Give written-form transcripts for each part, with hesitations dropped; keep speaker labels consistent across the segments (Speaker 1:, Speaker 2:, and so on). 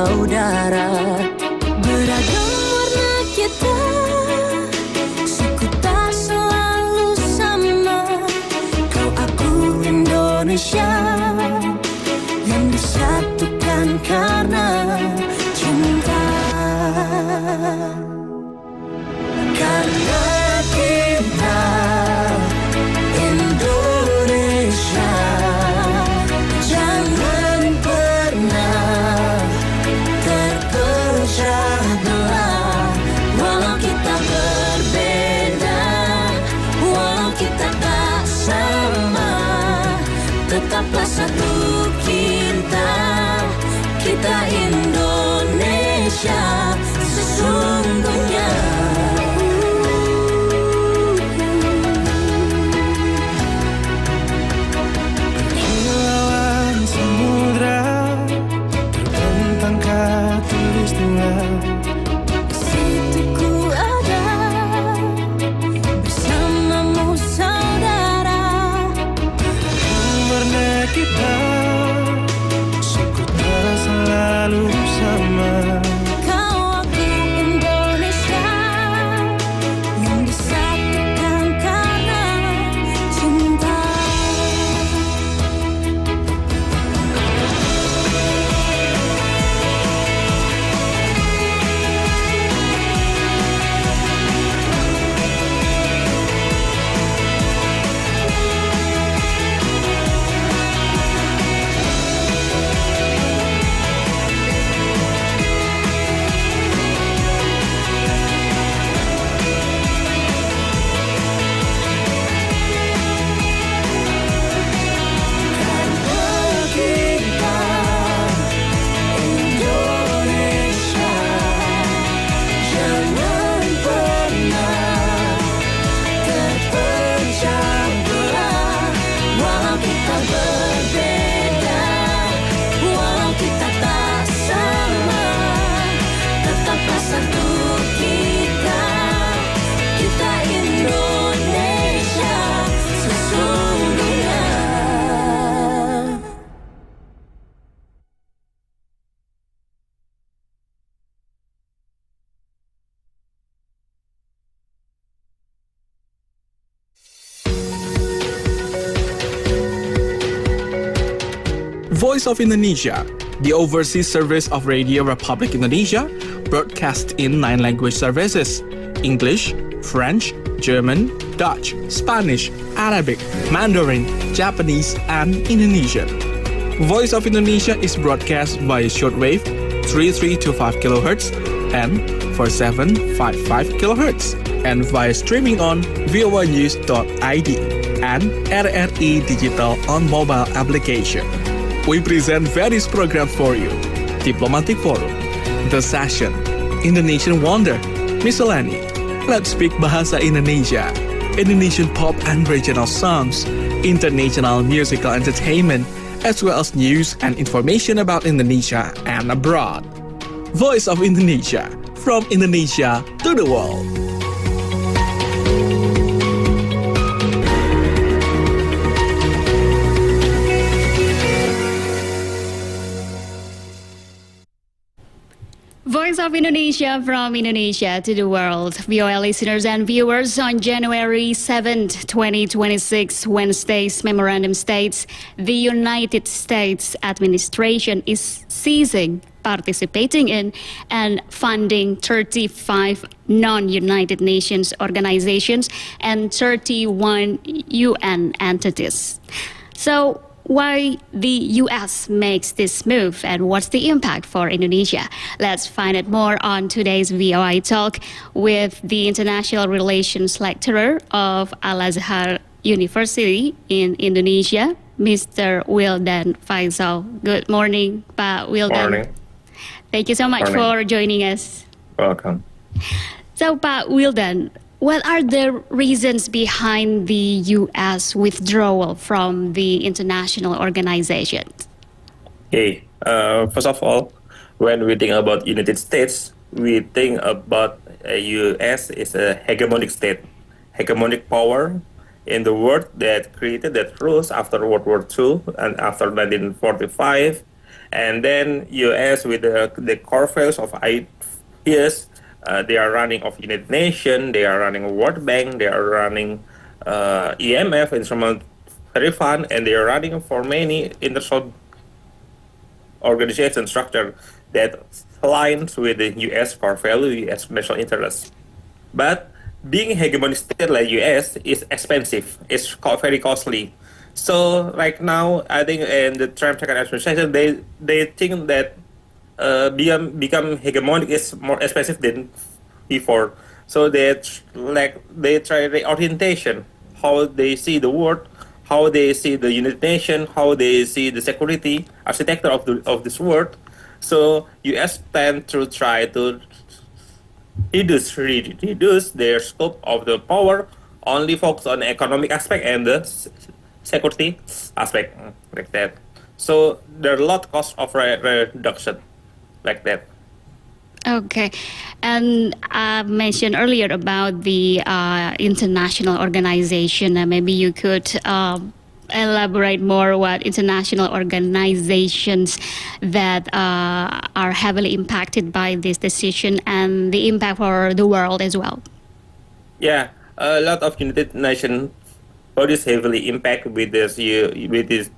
Speaker 1: saudara. Beragam warna kita, suku tak selalu sama. Kau aku Indonesia yang disatukan karena cinta. Karena kita Indonesia, jangan pernah terpecah belah. Walau kita berbeda, walau kita tak sama, tetaplah satu kita, kita Indonesia sesungguhnya.
Speaker 2: Kilauan samudra terbentang khatulistiwa.
Speaker 1: Di situ ku ada bersamamu saudara.
Speaker 2: Warna kita, suku tak selalu sama.
Speaker 1: Kau aku Indonesia yang disatukan karena cinta.
Speaker 3: Voice of Indonesia, the overseas service of Radio Republic Indonesia, broadcast in 9 language services: English, French, German, Dutch, Spanish, Arabic, Mandarin, Japanese, and Indonesian. Voice of Indonesia is broadcast via shortwave 3325 kHz and 4755 kHz, and via streaming on voanews.id and RRI Digital on mobile application. We present various programs for you: Diplomatic Forum, The Session, Indonesian Wonder, Miscellany, Let's Speak Bahasa Indonesia, Indonesian pop and regional songs, international musical entertainment, as well as news and information about Indonesia and abroad. Voice of Indonesia, from Indonesia to the world.
Speaker 4: Voice of Indonesia, from Indonesia to the world. VOA listeners and viewers, on January 7th, 2026, Wednesday's memorandum states the United States administration is ceasing participating in and funding 35 non-United Nations organizations and 31 UN entities. So, why the U.S. makes this move and what's the impact for Indonesia? Let's find out more on today's VOA Talk with the International Relations Lecturer of Al-Azhar University in Indonesia, Mr. Wildan Faisal. Good morning, Pak Wildan.
Speaker 5: Morning.
Speaker 4: Thank you so much for joining us.
Speaker 5: Welcome.
Speaker 4: So, Pak Wildan, what are the reasons behind the U.S. withdrawal from the international organization?
Speaker 5: Okay. First of all, when we think about United States, we think about U.S. is a hegemonic state, hegemonic power in the world that created that rules after World War II and after 1945, And then US with the core values of ideas, they are running of United Nations, they are running World Bank, they are running EMF, Instrument Fund, and they are running for many international organization structure that aligns with the U.S. core value, U.S. national interest. But being hegemonic state like U.S. is expensive. It's very costly. So right now, I think in the Trump second administration, they think that become hegemonic is more expensive than before. So they try reorientation, how they see the world, how they see the United Nations, how they see the security architecture of this world. So US tend to try to reduce their scope of the power, only focus on economic aspect and the security aspect like that. So there are a lot cost of reduction like that.
Speaker 4: Okay, and I mentioned earlier about the international organization. Maybe you could elaborate more what international organizations that are heavily impacted by this decision and the impact for the world as well.
Speaker 5: Yeah, a lot of United Nations bodies heavily impacted with this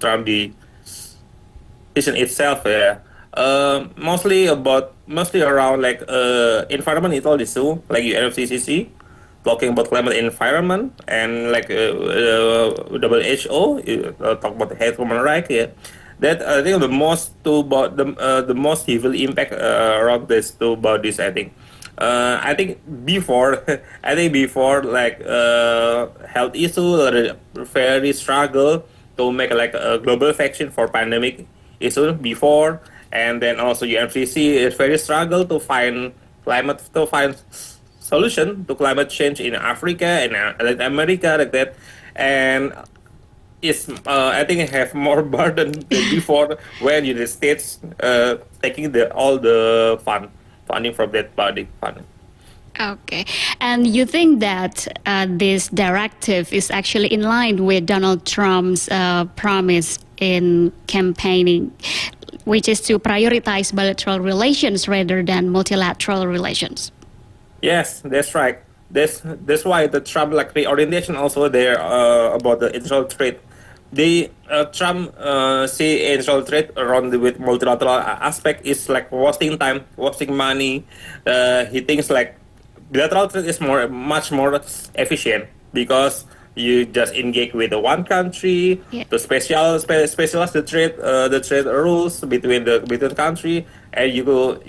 Speaker 5: Trump decision itself. Yeah. Mostly around like environmental issue like UNFCCC talking about climate and environment and like WHO talk about health human rights. Yeah, that I think the most two about the most heavily impact around these two bodies. I think before I think before like health issue very struggle to make like a global vaccine for pandemic issue before, and then also UNFCCC is very struggle to find solution to climate change in Africa and Latin America like that, and it's I think have more burden than before when United States taking all the funding from that body funding.
Speaker 4: Okay, and you think that this directive is actually in line with Donald Trump's promise in campaigning, which is to prioritize bilateral relations rather than multilateral relations?
Speaker 5: Yes, that's right. That's why the Trump like reorientation also there about the international trade. The Trump see international trade around with multilateral aspect is like wasting time, wasting money. He thinks like bilateral trade is much more efficient because you just engage with the one country to specialize the trade rules between country, and you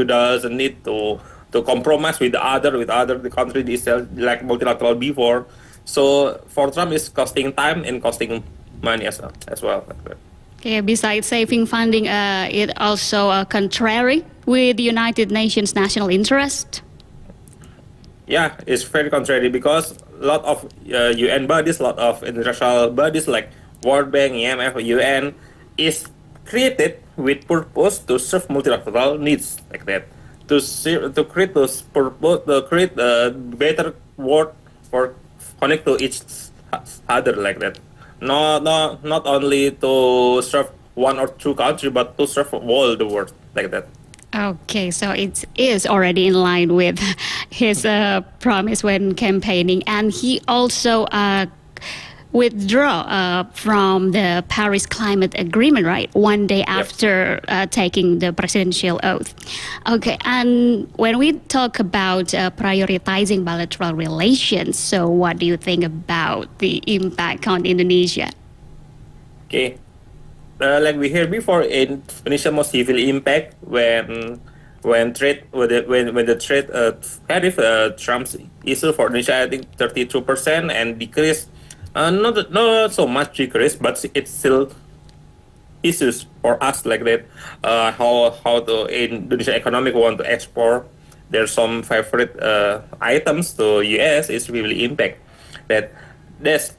Speaker 5: doesn't need to compromise with the country itself like multilateral before. So for Trump it's costing time and costing money as well.
Speaker 4: Okay, besides saving funding, it also contrary with the United Nations national interest.
Speaker 5: Yeah, it's very contrary because a lot of UN bodies, a lot of international bodies like World Bank, EMF, UN is created with purpose to serve multilateral needs like that. To create those purpose, to create a better world for connect to each other like that. Not only to serve one or two countries, but to serve all the world like that.
Speaker 4: Okay, so it is already in line with his promise when campaigning, and he also withdraw from the Paris Climate Agreement, right? One day after taking the presidential oath. Okay, and when we talk about prioritizing bilateral relations, so what do you think about the impact on Indonesia?
Speaker 5: Okay. Like we heard before, Indonesia most heavily impact when the trade tariff Trump's issue for Indonesia. I think 32% and decrease. Not so much decrease, but it's still issues for us like that. How the Indonesia economic want to export there's some favorite items to US is really impact that. That's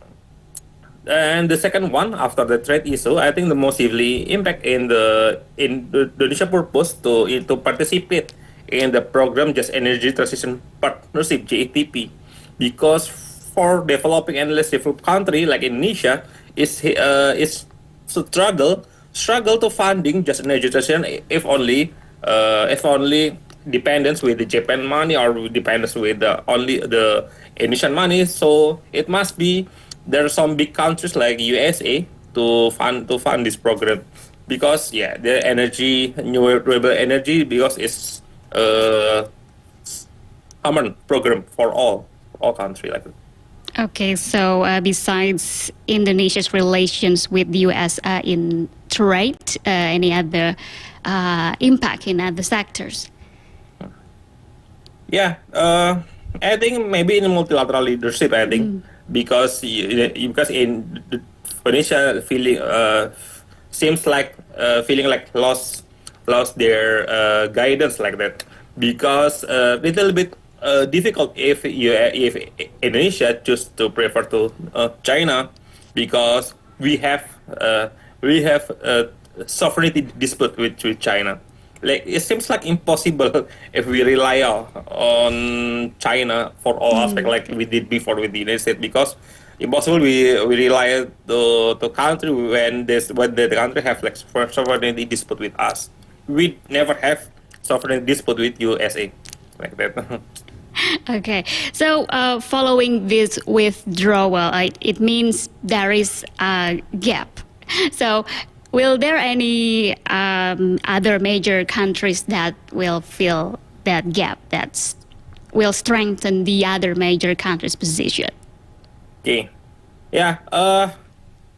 Speaker 5: And the second one after the trade issue, I think the most heavily impact in the Indonesia purpose to participate in the program Just Energy Transition Partnership JETP, because for developing and less developed country like Indonesia is struggle to funding just energy transition if only dependence with the Japan money or dependence with only the Indonesian money. So it must be there are some big countries like USA to fund this program because yeah the energy new renewable energy because it's a common program for all country like that.
Speaker 4: Okay, so besides Indonesia's relations with the US in trade, any other impact in other sectors?
Speaker 5: Yeah, I think maybe in multilateral leadership, I think because because in Indonesia feeling seems like feeling like lost their guidance like that because little bit difficult if Indonesia choose to prefer to China because we have sovereignty dispute with China. Like it seems like impossible if we rely on China for all aspects like we did before with the United States because impossible we rely to country when the country have like sovereignty dispute with us. We never have sovereignty dispute with USA like that.
Speaker 4: Okay, so following this withdrawal, it means there is a gap. So, will there any other major countries that will fill that gap that will strengthen the other major countries' position?
Speaker 5: Okay, yeah.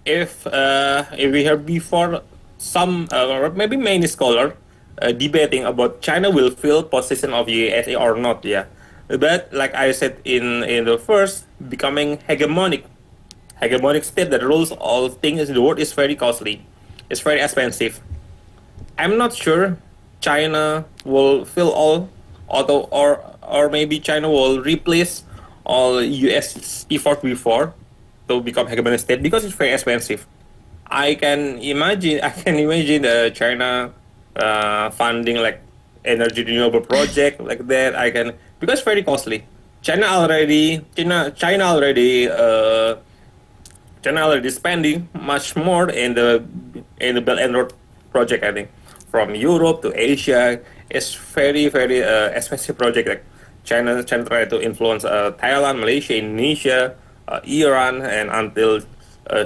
Speaker 5: If we heard before some or maybe many scholar debating about China will fill position of USA or not, yeah. But like I said in the first, becoming hegemonic state that rules all things in the world is very costly. It's very expensive. I'm not sure China will fill all, although or maybe China will replace all US effort before to become hegemonic state because it's very expensive. I can imagine China funding like energy renewable project like that. I can because it's very costly. China already spending much more in the Belt and Road project. I think from Europe to Asia, it's very expensive project. Like China try to influence Thailand, Malaysia, Indonesia, Iran, and until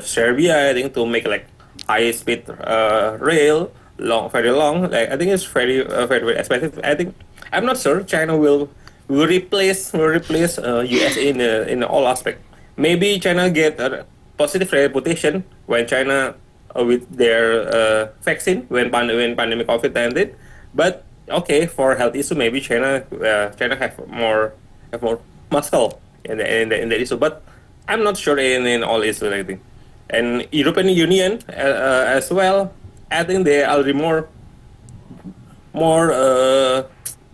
Speaker 5: Serbia. I think to make like high speed rail very long. Like I think it's very expensive. I think I'm not sure China will replace US in all aspect. Maybe China get a positive reputation when China with their vaccine when pandemic COVID-19. But okay, for health issue, maybe China have more muscle in the issue. But I'm not sure in all issue I think. And European Union as well. I think they are more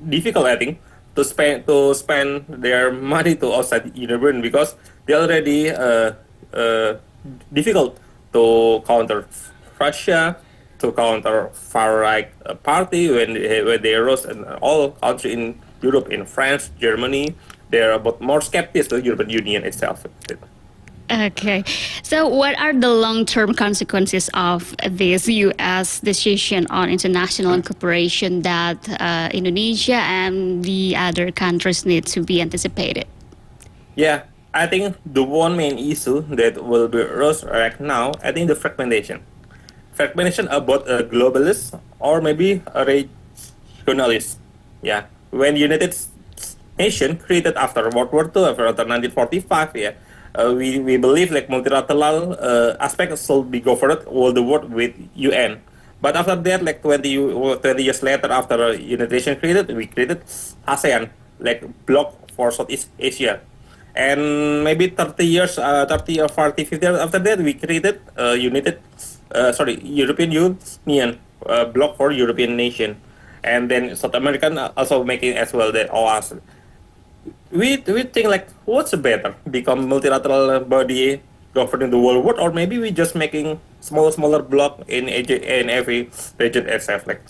Speaker 5: difficult. I think to spend their money to outside Union because they already difficult to counter Russia, to counter far right party when they rose in all country in Europe, in France, Germany, they're about more skeptics to European Union itself.
Speaker 4: Okay, so what are the long-term consequences of this U.S. decision on international cooperation that Indonesia and the other countries need to be anticipated?
Speaker 5: Yeah, I think the one main issue that will be raised right now, I think the fragmentation about a globalist or maybe a regionalist. Yeah, when United Nation created after World War II, after 1945, yeah, we believe like multilateral aspect should be governed all the world with UN. But after that, like 20 years later, after United Nations created, we created ASEAN, like bloc for Southeast Asia. And maybe 30 or 40, 50 years after that, we created European Union, bloc for European nation. And then South American also making as well that OAS. We think like what's better become multilateral body governing the whole world or maybe we just making smaller block in every region itself like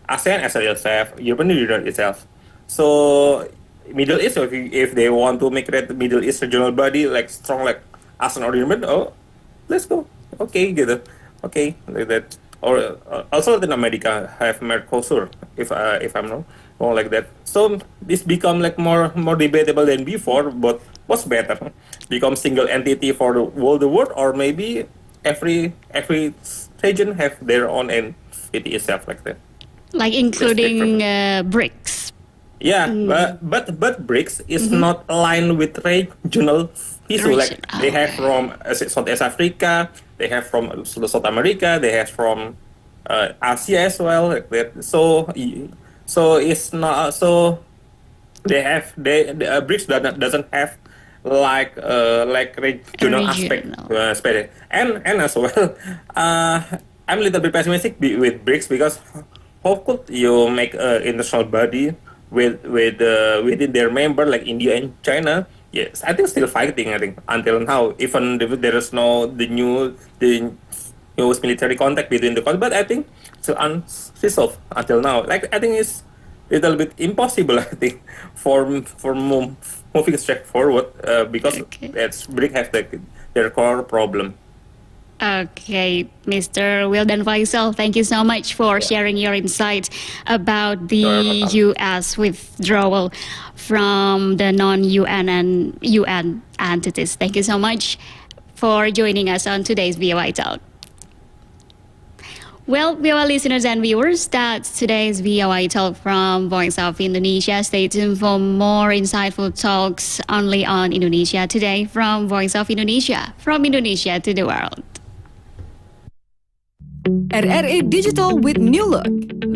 Speaker 5: ASEAN as itself, European Union itself. So Middle East if they want to make that Middle East regional body like strong like ASEAN or European, oh let's go okay gitu. Okay, like that. Or also Latin America have Mercosur, if I'm wrong like that. So this become like more debatable than before. But what's better, become single entity for the world, or maybe every region have their own entity itself like that.
Speaker 4: Like
Speaker 5: That's big for
Speaker 4: including
Speaker 5: me.
Speaker 4: BRICS.
Speaker 5: Yeah, but BRICS is not aligned with regional issue.
Speaker 4: Region.
Speaker 5: Like they have
Speaker 4: Okay.
Speaker 5: from South Africa, they have from South America, they have from Asia as well. Like that. So it's not so the BRICS doesn't have like regional aspect
Speaker 4: Regional.
Speaker 5: and as well. Uh, I'm a little bit pessimistic with BRICS because how could you make an international body within their member like India and China? Yes, I think still fighting. I think until now, even if there is no the newest military contact between the countries, but I think still unresolved until now. Like I think it's little bit impossible. I think for moving straight forward because
Speaker 4: Okay.
Speaker 5: that's BRIC has their core problem.
Speaker 4: Okay, Mr. Wildan Faisal, thank you so much for sharing your insight about
Speaker 5: You're
Speaker 4: the
Speaker 5: welcome.
Speaker 4: U.S. withdrawal from the non-UN and UN entities. Thank you so much for joining us on today's VOA Talk. Well, VOA listeners and viewers, that's today's VOA Talk from Voice of Indonesia. Stay tuned for more insightful talks only on Indonesia Today from Voice of Indonesia to the world.
Speaker 6: RRI Digital with new look.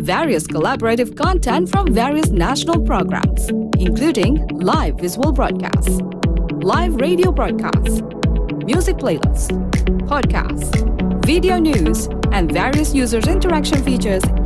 Speaker 6: Various collaborative content from various national programs, including live visual broadcasts, live radio broadcasts, music playlists, podcasts, video news, and various users' interaction features in